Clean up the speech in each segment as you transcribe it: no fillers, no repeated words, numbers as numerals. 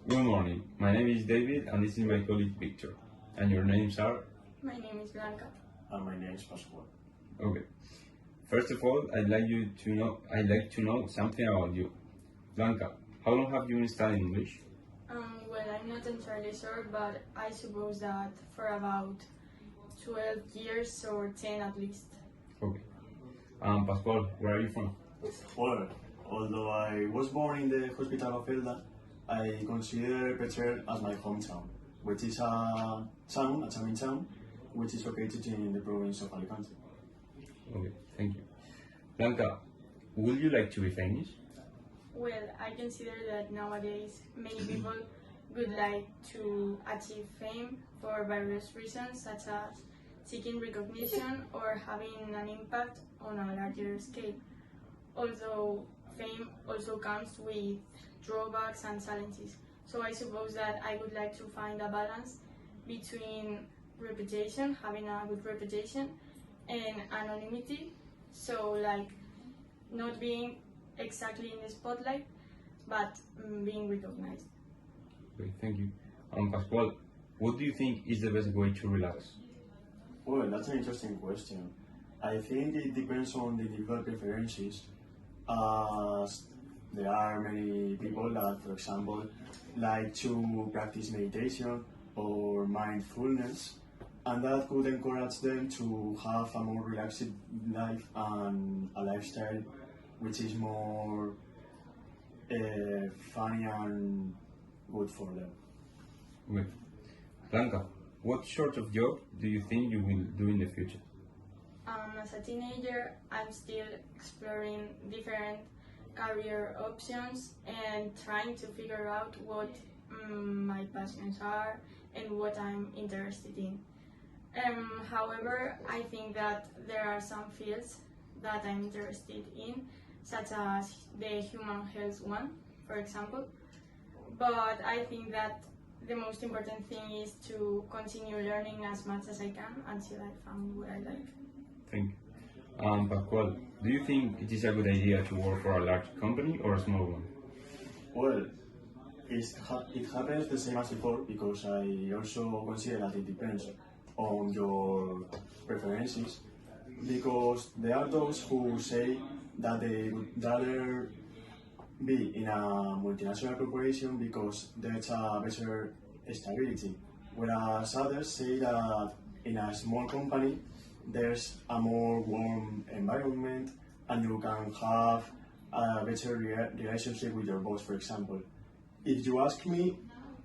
Good morning. My name is David and this is my colleague Victor. And your names are? My name is Blanca. And my name is pascu. Okay. First of all, I'd like to know something about you. Blanca, how long have you been studying English? Well, I'm not entirely sure, but I suppose that for about 12 years or 10 at least. Okay. Pascual, where are you from? Well, although I was born in the hospital of Elda, I consider Petrer as my hometown, which is a charming town, which is located in the province of Alicante. Okay, thank you. Blanca, would you like to be famous? Well, I consider that nowadays many people would like to achieve fame for various reasons, such as seeking recognition or having an impact on a larger scale. Although fame also comes with drawbacks and challenges. So I suppose that I would like to find a balance between reputation, having a good reputation, and anonymity. So like not being exactly in the spotlight, but being recognized. Okay, thank you. Pascual, what do you think is the best way to relax? Well, that's an interesting question. I think it depends on the individual preferences, as there are many people that, for example, like to practice meditation or mindfulness, and that could encourage them to have a more relaxed life and a lifestyle which is more funny and good for them. Okay. Blanca, what sort of job do you think you will do in the future? As a teenager, I'm still exploring different career options and trying to figure out what my passions are and what I'm interested in. However, I think that there are some fields that I'm interested in, such as the human health one, for example. But I think that the most important thing is to continue learning as much as I can until I found what I like. Thank you. Pascual, do you think it is a good idea to work for a large company or a small one? Well, it happens the same as before, because I also consider that it depends on your preferences, because there are those who say that they would rather be in a multinational corporation because there's a better stability, whereas others say that in a small company there's a more warm environment and you can have a better relationship with your boss, for example. If you ask me,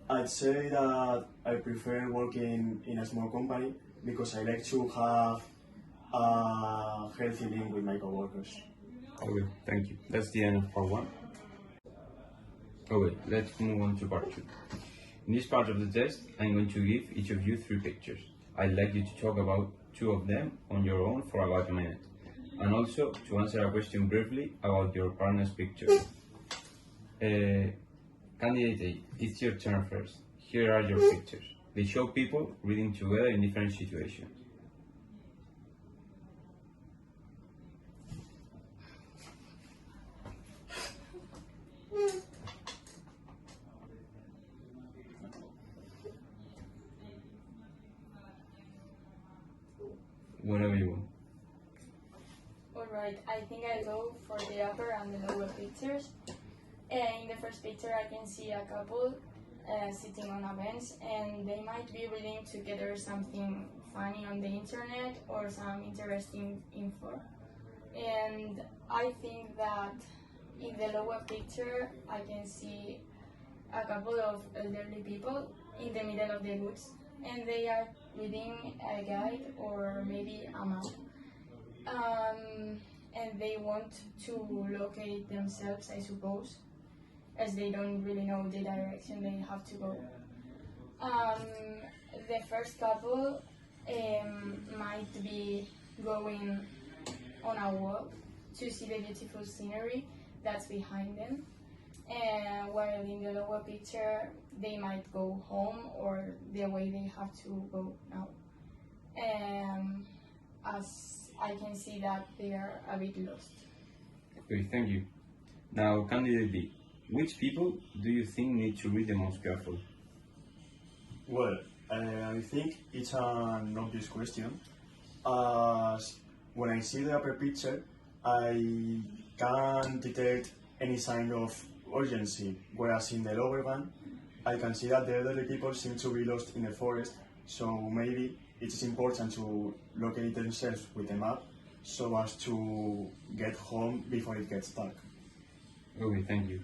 I'd say that I prefer working in a small company because I like to have a healthy link with my coworkers. Okay, thank you. That's the end of part 1. Okay, let's move on to part 2. In this part of the test, I'm going to give each of you 3 pictures. I'd like you to talk about 2 of them on your own for about a minute, and also to answer a question briefly about your partner's picture. Candidate A, it's your turn first. Here are your pictures. They show people reading together in different situations. Whenever you want. Alright, I think I'll go for the upper and the lower pictures. In the first picture I can see a couple sitting on a bench, and they might be reading together something funny on the internet or some interesting info. And I think that in the lower picture I can see a couple of elderly people in the middle of the woods, and they are reading a guide or maybe a map. And they want to locate themselves, I suppose, as they don't really know the direction they have to go. The first couple might be going on a walk to see the beautiful scenery that's behind them, while in the lower picture they might go home or the way they have to go now. As I can see that they are a bit lost. Okay, thank you. Now, candidate B, Which people do you think need to be the most careful? Well, I think it's an obvious question. As when I see the upper picture, I can't detect any sign of urgency, whereas in the lower one, I can see that the elderly people seem to be lost in the forest, so maybe it is important to locate themselves with a map so as to get home before it gets dark. Okay, thank you.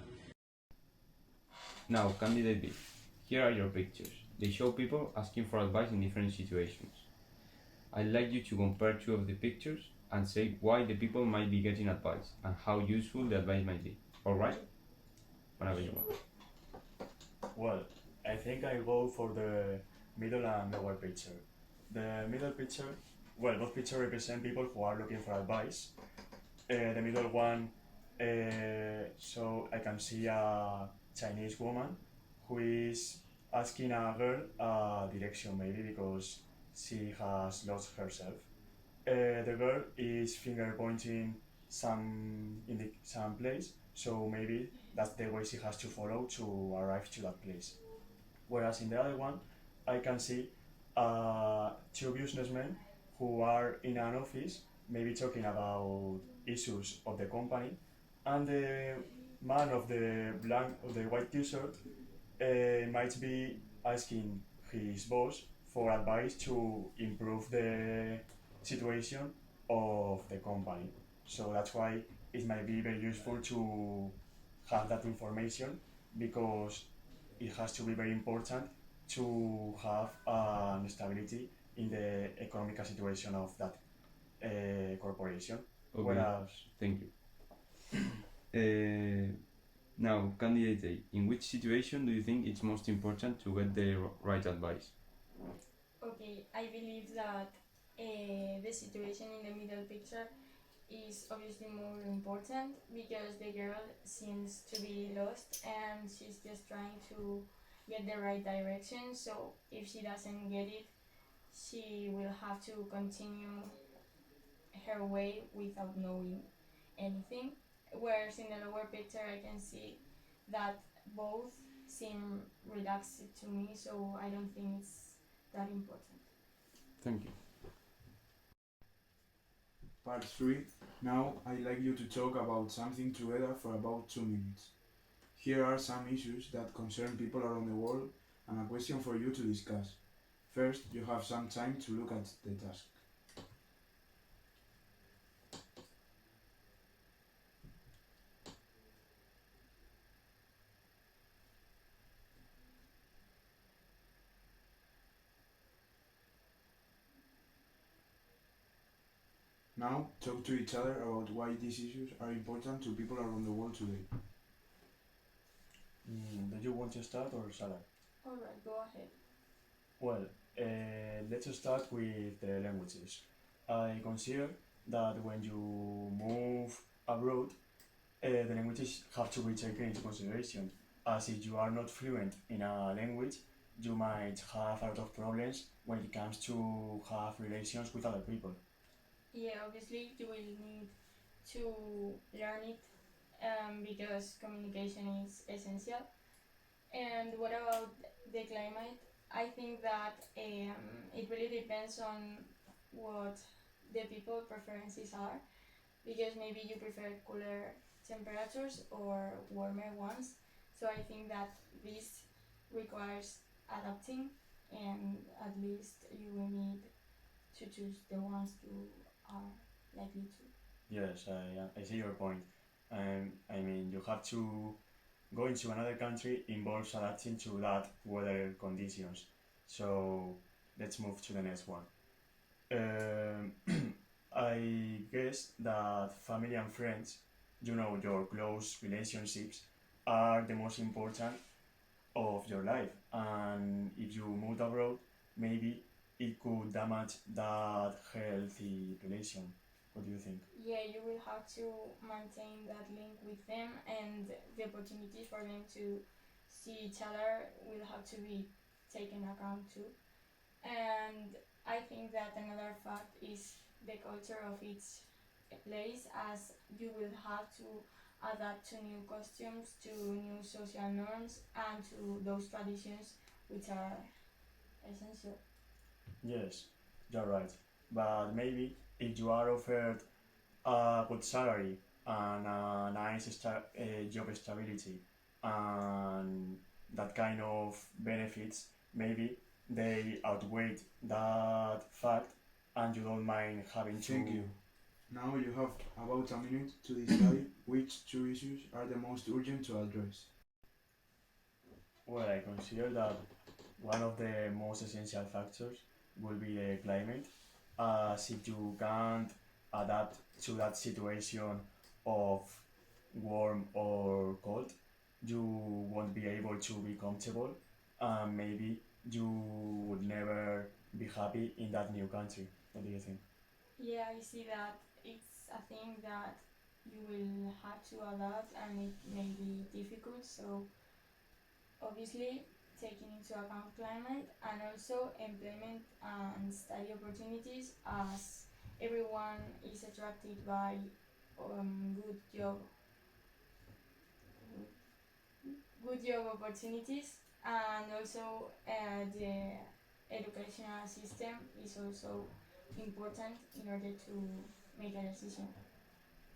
Now, candidate B. Here are your pictures. They show people asking for advice in different situations. I'd like you to compare two of the pictures and say why the people might be getting advice and how useful the advice might be. Alright? Whenever you want. Well, I think I go for the middle and lower picture. The middle picture, well, both pictures represent people who are looking for advice. The middle one, so I can see a Chinese woman who is asking a girl a direction, maybe because she has lost herself. The girl is finger pointing some place, so maybe that's the way she has to follow to arrive to that place. Whereas in the other one, I can see two businessmen who are in an office, maybe talking about issues of the company, and the man of the white T-shirt might be asking his boss for advice to improve the situation of the company. So that's why it might be very useful to have that information because it has to be very important to have stability in the economic situation of that corporation. Okay, Whereas, thank you. Now, candidate A, in which situation do you think it's most important to get the right advice? Okay, I believe that the situation in the middle picture is obviously more important because the girl seems to be lost and she's just trying to get the right direction. So if she doesn't get it, she will have to continue her way without knowing anything. Whereas in the lower picture, I can see that both seem relaxed to me, so I don't think it's that important. Thank you. Part 3. Now I'd like you to talk about something together for about 2 minutes. Here are some issues that concern people around the world and a question for you to discuss. First, you have some time to look at the task. Now, talk to each other about why these issues are important to people around the world today. do you want to start or shall I? Alright, go ahead. Well, let's start with the languages. I consider that when you move abroad, the languages have to be taken into consideration. As if you are not fluent in a language, you might have a lot of problems when it comes to have relations with other people. Yeah, obviously you will need to learn it because communication is essential. And what about the climate? I think that it really depends on what the people preferences are because maybe you prefer cooler temperatures or warmer ones. So I think that this requires adapting and at least you will need to choose the ones you are likely to. Yes, I see your point. I mean, you have to go into another country involves adapting to that weather conditions. So let's move to the next one. Um, I guess that family and friends, your close relationships, are the most important of your life. And if you moved abroad, maybe it could damage that healthy relation. What do you think? Yeah, you will have to maintain that link with them, and the opportunities for them to see each other will have to be taken account too. And I think that another fact is the culture of each place, as you will have to adapt to new costumes, to new social norms, and to those traditions which are essential. Yes, you're right. But maybe if you are offered a good salary and a nice job stability and that kind of benefits, maybe they outweigh that fact and you don't mind having to. Thank you. Now you have about a minute to decide which two issues are the most urgent to address. Well, I consider that one of the most essential factors will be the climate, as if you can't adapt to that situation of warm or cold, you won't be able to be comfortable, and maybe you would never be happy in that new country. What do you think? Yeah, I see that it's a thing that you will have to adapt and it may be difficult. So obviously taking into account climate and also employment and study opportunities, as everyone is attracted by good job opportunities, and also the educational system is also important in order to make a decision.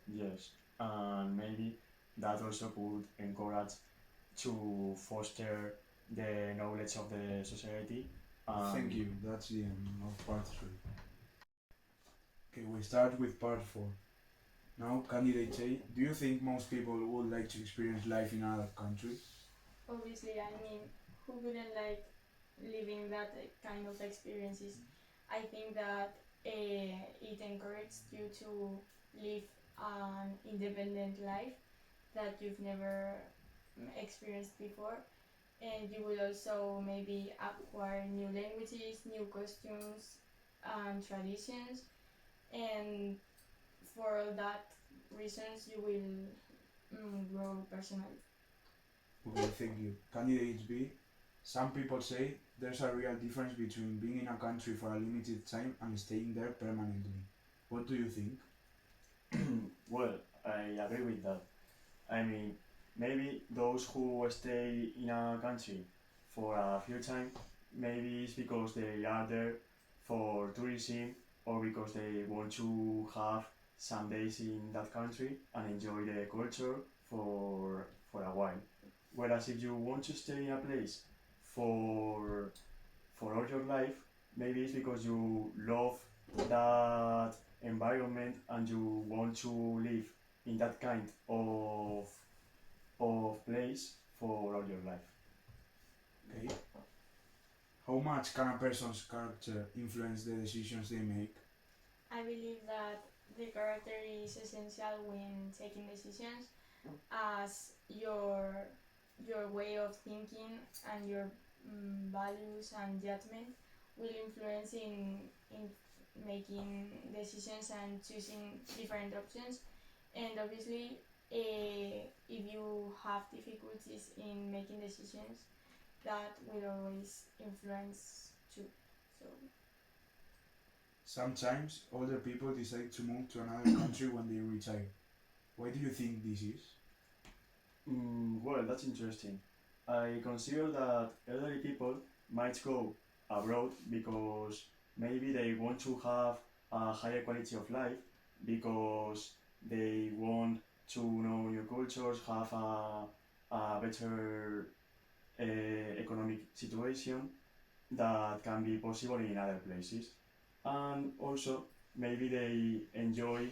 Yes, and maybe that also could encourage to foster the knowledge of the society. Thank you. That's the end of part 3. Okay, we start with part 4. Now, candidate A, do you think most people would like to experience life in another country? Obviously, I mean, who wouldn't like living that kind of experiences? I think that it encourages you to live an independent life that you've never experienced before, and you will also maybe acquire new languages, new costumes, and traditions, and for all that reasons, you will grow personally. Okay, thank you. Candidate B, some people say there's a real difference between being in a country for a limited time and staying there permanently. What do you think? Well, I agree with that. I mean, maybe those who stay in a country for a few time, maybe it's because they are there for tourism or because they want to have some days in that country and enjoy the culture for a while. Whereas if you want to stay in a place for for all your life, maybe it's because you love that environment and you want to live in that kind of place for all your life. Okay. How much can a person's character influence the decisions they make? I believe that the character is essential when taking decisions, as your way of thinking and your values and judgment will influence in making decisions and choosing different options. And obviously, if you have difficulties in making decisions, that will always influence too. So Sometimes older people decide to move to another country when they retire. Why do you think this is? Well, that's interesting. I consider that elderly people might go abroad because maybe they want to have a higher quality of life because they want to know new cultures, have a better economic situation that can be possible in other places. And also, maybe they enjoy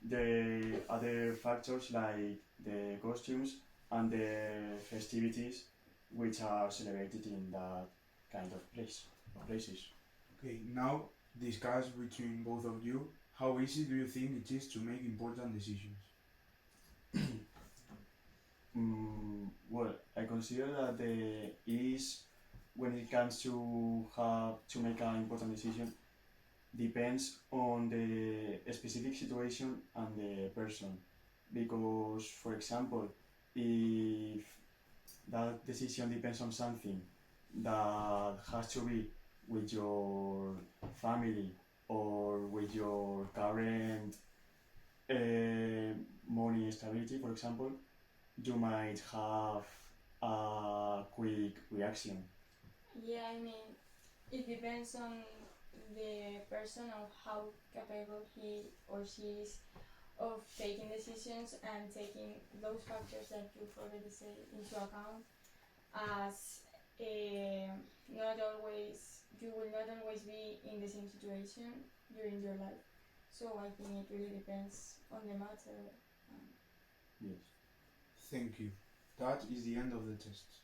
the other factors like the costumes and the festivities which are celebrated in that kind of places. Okay, now discuss between both of you how easy do you think it is to make important decisions? Well, I consider that the is when it comes to have to make an important decision depends on the specific situation and the person. Because, for example, if that decision depends on something that has to be with your family or with your current money stability, for example, you might have a quick reaction. Yeah, I mean, it depends on the person of how capable he or she is of taking decisions and taking those factors that you've already said into account, as not always you will not always be in the same situation during your life. So I think it really depends on the matter. Yes. Thank you. That is the end of the test.